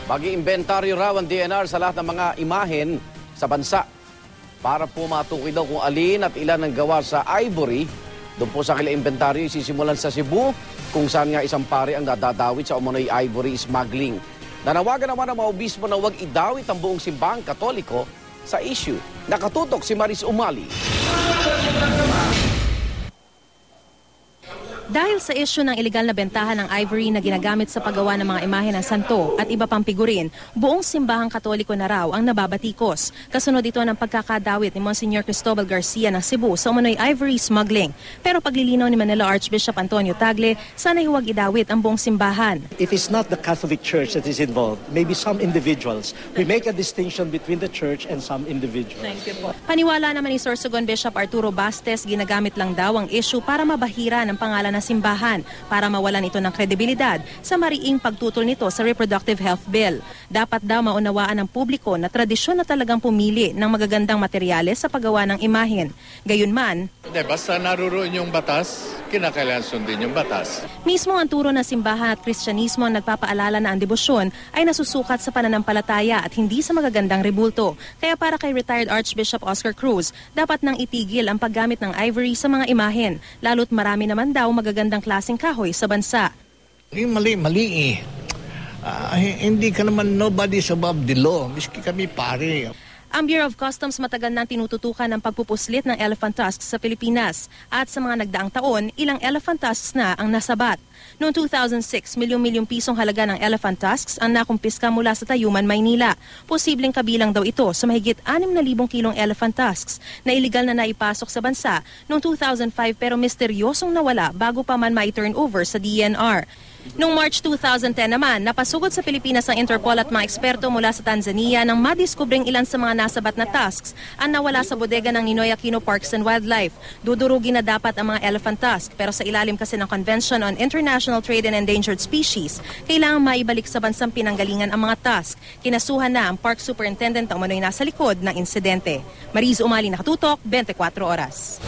Mag-iimbentaryo raw ang DNR sa lahat ng mga imahen sa bansa para po matukoy daw kung alin at ilan ang gawa sa ivory. Doon po sa kila-imbentaryo isisimulan sa Cebu kung saan nga isang pare ang dadadawit sa umunoy ivory smuggling. Nanawagan naman ang mga obispo na huwag idawit ang buong simbahang Katoliko sa issue. Nakatutok si Maris Umali. Dahil sa issue ng ilegal na bentahan ng ivory na ginagamit sa paggawa ng mga imahe ng santo at iba pang figurin, buong simbahang Katoliko na raw ang nababatikos. Kasunod ito ng pagkakadawit ni Monsignor Cristobal Garcia ng Cebu sa umunoy ivory smuggling. Pero paglilinaw ni Manila Archbishop Antonio Tagle, sana'y huwag idawit ang buong simbahan. It is not the Catholic Church that is involved. Maybe some individuals. We make a distinction between the Church and some individuals. Thank you po. Paniwala naman ni Sorsogon Bishop Arturo Bastes, ginagamit lang daw ang issue para mabahira ng pangalan ng simbahan para mawalan ito ng kredibilidad sa mariing pagtutol nito sa Reproductive Health Bill. Dapat daw maunawaan ng publiko na tradisyon na talagang pumili ng magagandang materyales sa paggawa ng imahen. Gayunman, basta naruroon yung batas, kinakailangan sundin yung batas. Mismo ang turo ng simbahan at Kristyanismo ang nagpapaalala na ang debosyon ay nasusukat sa pananampalataya at hindi sa magagandang rebulto. Kaya para kay retired Archbishop Oscar Cruz, dapat nang itigil ang paggamit ng ivory sa mga imahen, lalo't marami naman daw magagandang klaseng kahoy sa bansa. Mali eh. Hindi ka naman nobody's above the law. Miski kami pare. Ang Bureau of Customs matagal nang tinututukan ng pagpupuslit ng elephant tusks sa Pilipinas at sa mga nagdaang taon, ilang elephant tusks na ang nasabat. Noong 2006, milyong-milyong pisong halaga ng elephant tusks ang nakumpiska mula sa Tayuman, Maynila. Posibleng kabilang daw ito sa mahigit 6,000 kilong elephant tusks na iligal na naipasok sa bansa noong 2005 pero misteryosong nawala bago pa man ma-turn over sa DNR. Noong March 2010 naman, napasugod sa Pilipinas ang Interpol at mga eksperto mula sa Tanzania nang madiskubring ilan sa mga nasabat na tusks ang nawala sa bodega ng Ninoy Aquino Parks and Wildlife. Dudurugin na dapat ang mga elephant tusk pero sa ilalim kasi ng Convention on International Trade in Endangered Species, kailangan maibalik sa bansang pinanggalingan ang mga tusk. Kinasuhan na ang Park Superintendent na umano'y nasa likod ng insidente. Maris Umali, nakatutok, 24 Oras.